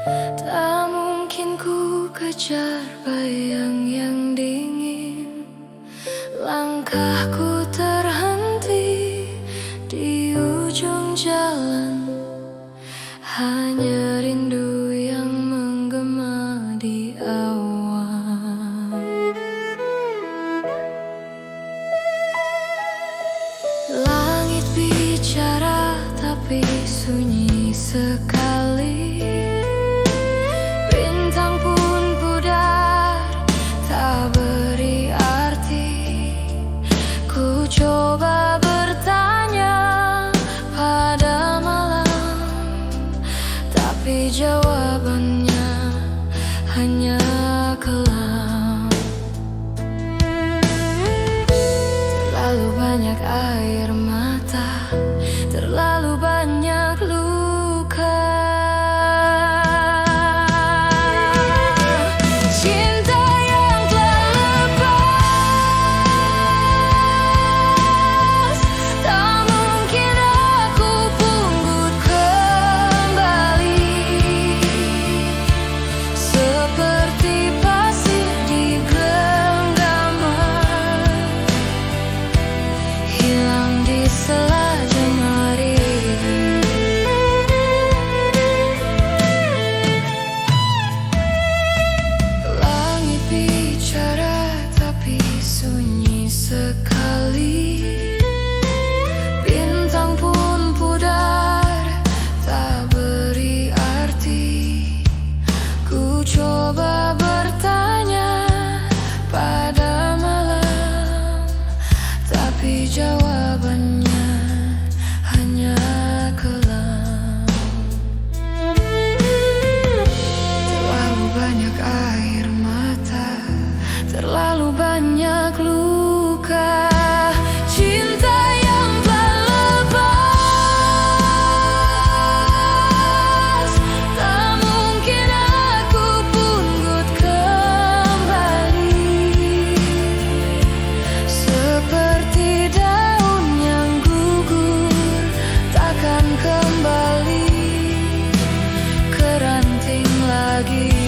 Tak mungkin ku kejar bayang yang dingin. Langkahku terhenti di ujung jalan. Hanya rindu yang menggema di awan. Langit bicara tapi sunyi sekali. Bintang pun pudar, tak beri arti. Ku coba bertanya pada malam, tapi jawabannya hanya kelam. Terlalu banyak air mata, terlalu banyak luka. Cinta yang telah lepas, tak mungkin aku punggut kembali. Seperti pasir di genggaman, hilang di sela jemari. Langit bicara tapi sunyi sekali. Bintang pun pudar, tak beri arti. Ku coba bertanya pada malam, tapi jawabannya hanya kelam. Terlalu banyak air mata, terlalu banyak luka. Cinta yang telah lepas, tak mungkin aku punggut kembali. Seperti daun yang gugur, takkan kembali ke ranting lagi.